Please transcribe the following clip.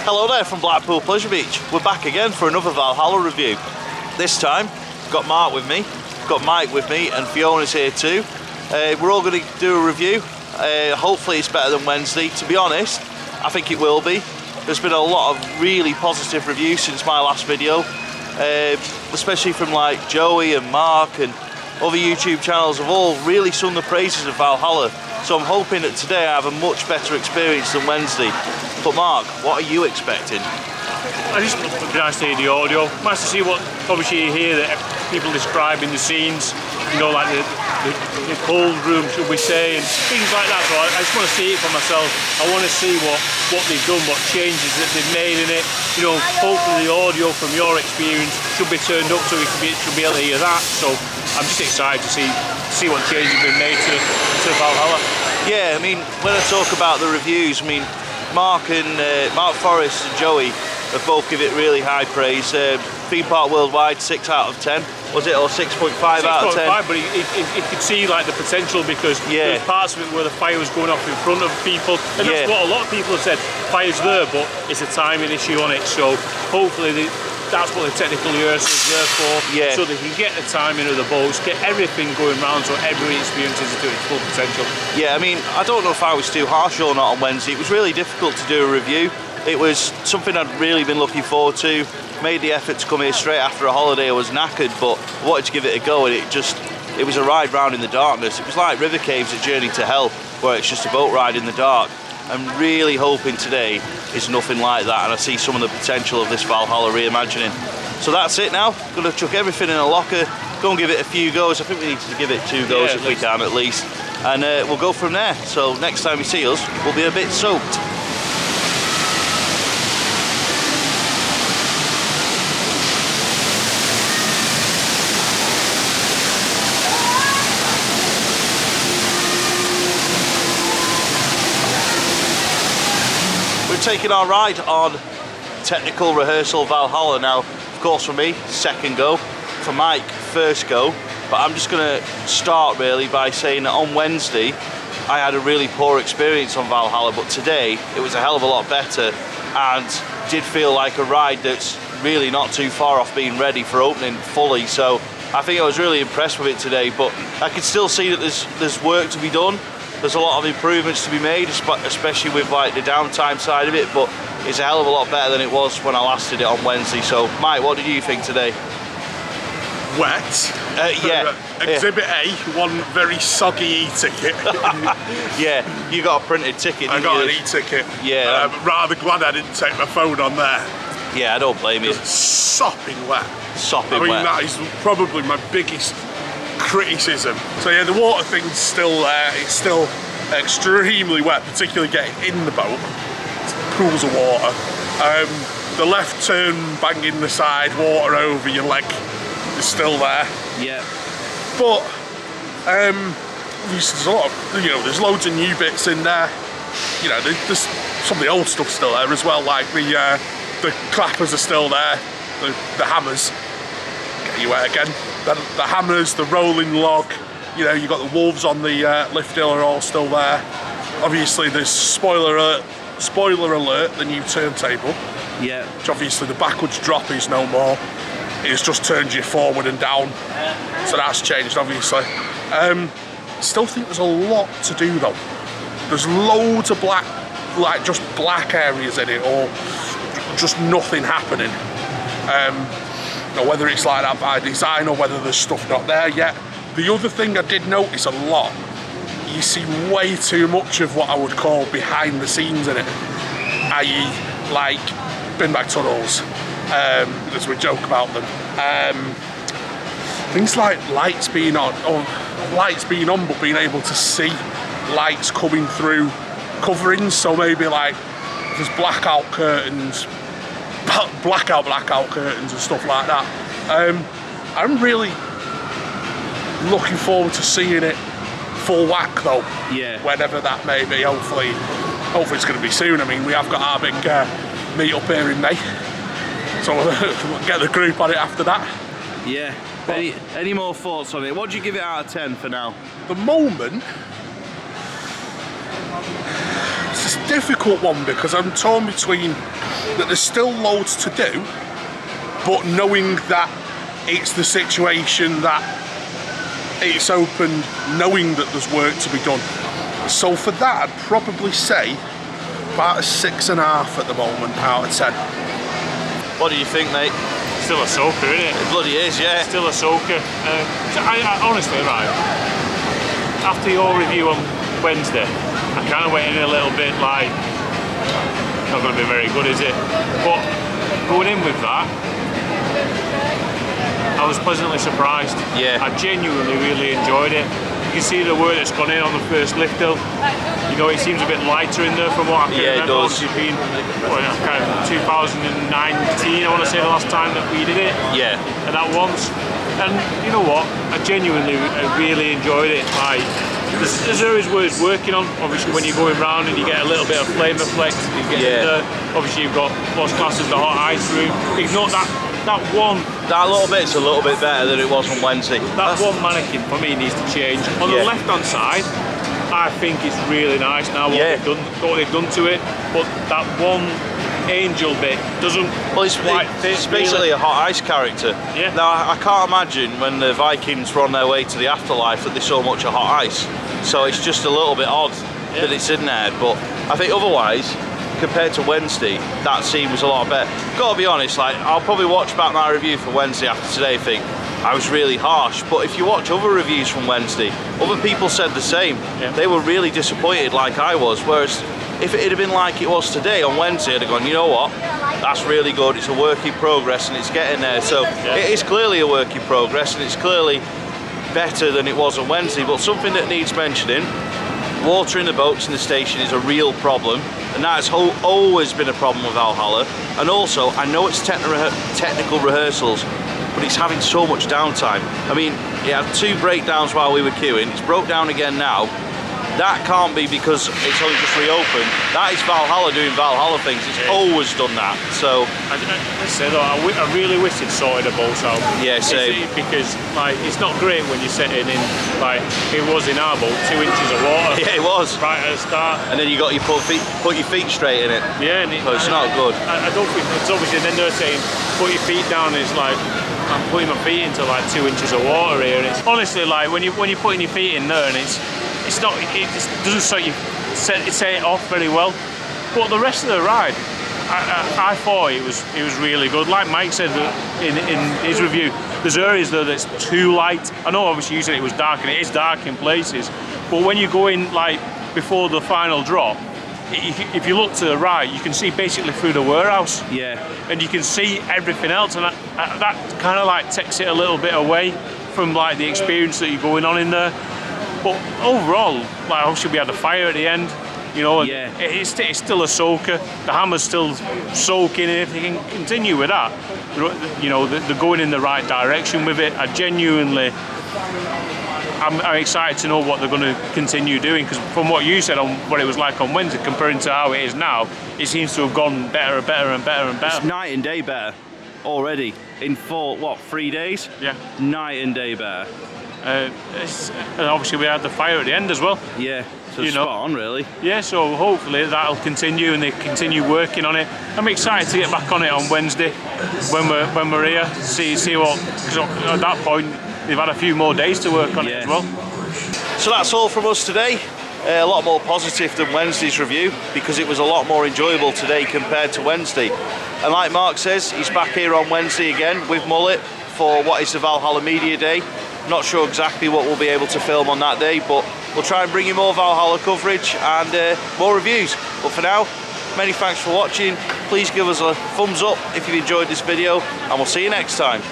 Hello there from Blackpool Pleasure Beach. We're back again for another Valhalla review. This time, got Mark with me, got Mike with me, and Fiona's here too. We're all going to do a review. Hopefully it's better than Wednesday. To be honest, I think it will be. There's been a lot of really positive reviews since my last video, especially from like Joey and Mark and other YouTube channels have all really sung the praises of Valhalla. So I'm hoping that today I have a much better experience than Wednesday. But Mark, what are you expecting? I just look nice to hear the audio. Nice to see what obviously you hear that people describe in the scenes, you know, like the cold room, should we say, and things like that. So I just want to see it for myself. I want to see what they've done, what changes that they've made in it. You know, hopefully the audio from your experience should be turned up so we should be able to hear that. So I'm just excited to see what changes have been made to Valhalla. Yeah, I mean, when I talk about the reviews, I mean, Mark Forrest and Joey have both give it really high praise. Theme Park Worldwide, 6 out of 10, was it, or 6.5 out of 10? 6.5, but it could see like the potential because there's parts of it where the fire was going off in front of people, and that's what a lot of people have said. Fire's there, but it's a timing issue on it. So hopefully that's what the technical rehearsal is there for, so they can get the timing of the boats, get everything going round so every experience is to its full potential. Yeah, I mean, I don't know if I was too harsh or not on Wednesday. It was really difficult to do a review. It was something I'd really been looking forward to. Made the effort to come here straight after a holiday. I was knackered, but I wanted to give it a go, and it was a ride round in the darkness. It was like River Caves at Journey to Hell, where it's just a boat ride in the dark. I'm really hoping today is nothing like that, and I see some of the potential of this Valhalla reimagining. So that's it now. Gonna chuck everything in a locker, go and give it a few goes. I think we need to give it 2 goes if we can at least, and we'll go from there. So next time you see us, we'll be a bit soaked. Taking our ride on technical rehearsal Valhalla now. Of course for me, second go. For Mike, first go. But I'm just going to start really by saying that on Wednesday I had a really poor experience on Valhalla, but today it was a hell of a lot better and did feel like a ride that's really not too far off being ready for opening fully. So I think I was really impressed with it today, but I can still see that there's work to be done. There's a lot of improvements to be made, especially with like the downtime side of it, but it's a hell of a lot better than it was when I last did it on Wednesday. So, Mike, what did you think today? Wet. Exhibit A, one very soggy e-ticket. Yeah, you got a printed ticket, didn't you? I got an e-ticket. Yeah. I'm rather glad I didn't take my phone on there. Yeah, I don't blame you. It's sopping wet. Sopping wet. I mean, that is probably my biggest criticism. So yeah, the water thing's still there. It's still extremely wet, particularly getting in the boat. It's pools of water. The left turn banging the side, water over your leg is still there. Yeah. But there's a lot of, there's loads of new bits in there. You know, there's some of the old stuff still there as well, like the clappers are still there, the hammers. Get you wet again. The hammers, the rolling log, you've got the wolves on the lift hill are all still there. Obviously there's spoiler alert, the new turntable. Yeah. Which obviously the backwards drop is no more. It's just turned you forward and down. So that's changed obviously. Still think there's a lot to do though. There's loads of black, like just black areas in it, or just nothing happening. Or whether it's like that by design or whether there's stuff not there yet. The other thing I did notice a lot, you see way too much of what I would call behind the scenes in it, i.e. like bin bag tunnels, as we joke about them. Things like lights being on but being able to see lights coming through coverings, so maybe like there's blackout curtains curtains and stuff like that. I'm really looking forward to seeing it full whack though. Yeah. Whenever that may be. Hopefully it's going to be soon. I mean, we have got our big meet up here in May, so we'll get the group on it after that. Yeah. Any more thoughts on it? What do you give it out of 10 for now? The moment, It's a difficult one because I'm torn between that there's still loads to do, but knowing that it's the situation that it's open, knowing that there's work to be done. So for that, I'd probably say about a 6.5 at the moment out of 10. What do you think, mate? Still a soaker, isn't it? It bloody is, yeah. Still a soaker. I honestly, right, after your review on Wednesday, I kind of went in a little bit like, not going to be very good, is it? But going in with that, I was pleasantly surprised. Yeah. I genuinely really enjoyed it. You can see the work that's gone in on the first lift hill. You know, it seems a bit lighter in there from what I can remember. It does. It's been kind of 2019, I want to say, the last time that we did it. Yeah. And that once. And you know what? I genuinely really enjoyed it. Like, there's areas where it's working on. Obviously, when you're going round and you get a little bit of flame effect, you get in there. Obviously, you've got what's classed as the hot ice room. Ignore that one. That little bit's a little bit better than it was on Wednesday. That one mannequin for me needs to change. On the left hand side, I think it's really nice now what they've done to it. But that one angel bit doesn't quite fit. It's basically a hot ice character. Yeah. Now I can't imagine when the Vikings were on their way to the afterlife that they saw much of hot ice. So it's just a little bit odd that it's in there. But I think otherwise, compared to Wednesday, that scene was a lot better. Gotta be honest, like, I'll probably watch back my review for Wednesday after today and think I was really harsh, but if you watch other reviews from Wednesday, other people said the same. They were really disappointed like I was, whereas if it had been like it was today on Wednesday, I'd have gone, you know what, that's really good, it's a work in progress and it's getting there. So it is clearly a work in progress and it's clearly better than it was on Wednesday, but something that needs mentioning, water in the boats in the station is a real problem, and that has always been a problem with Valhalla. And also, I know it's technical rehearsals, but it's having so much downtime. I mean, it had 2 breakdowns while we were queuing, it's broke down again now. That can't be because it's only just reopened. That is Valhalla doing Valhalla things. It's always done that. So I say though, I really wish it sorted the boats out. Yeah, same. Because like it's not great when you're sitting in, like it was in our boat, 2 inches of water. Yeah, it was. Right at the start. And then you got your put your feet straight in it. Yeah, and so it's not good. I don't think it's obviously then they're saying put your feet down. It's like I'm putting my feet into like 2 inches of water here. And it's honestly like when you're putting your feet in there and it just doesn't set it off very well. But the rest of the ride, I thought it was really good. Like Mike said in his review, there's areas there that's too light. I know obviously you said it was dark, and it is dark in places. But when you go in like before the final drop, if you look to the right, you can see basically through the warehouse. Yeah. And you can see everything else, and that kind of like takes it a little bit away from like the experience that you're going on in there. But overall, like obviously we had the fire at the end, you know, and it's still a soaker. The hammer's still soaking, and if they can continue with that, you know, they're going in the right direction with it. I'm excited to know what they're going to continue doing, because from what you said on what it was like on Wednesday comparing to how it is now, it seems to have gone better and better and better and better. It's night and day better already in 3 days? Yeah. Night and day better. And obviously we had the fire at the end as well. Yeah, so spot on really. Yeah, so hopefully that'll continue and they continue working on it. I'm excited to get back on it on Wednesday when we're here, see what, because at that point they've had a few more days to work on it as well. So that's all from us today. A lot more positive than Wednesday's review, because it was a lot more enjoyable today compared to Wednesday. And like Mark says, he's back here on Wednesday again with Mullet for what is the Valhalla Media Day. Not sure exactly what we'll be able to film on that day, but we'll try and bring you more Valhalla coverage and more reviews. But for now, many thanks for watching. Please give us a thumbs up if you've enjoyed this video, and we'll see you next time.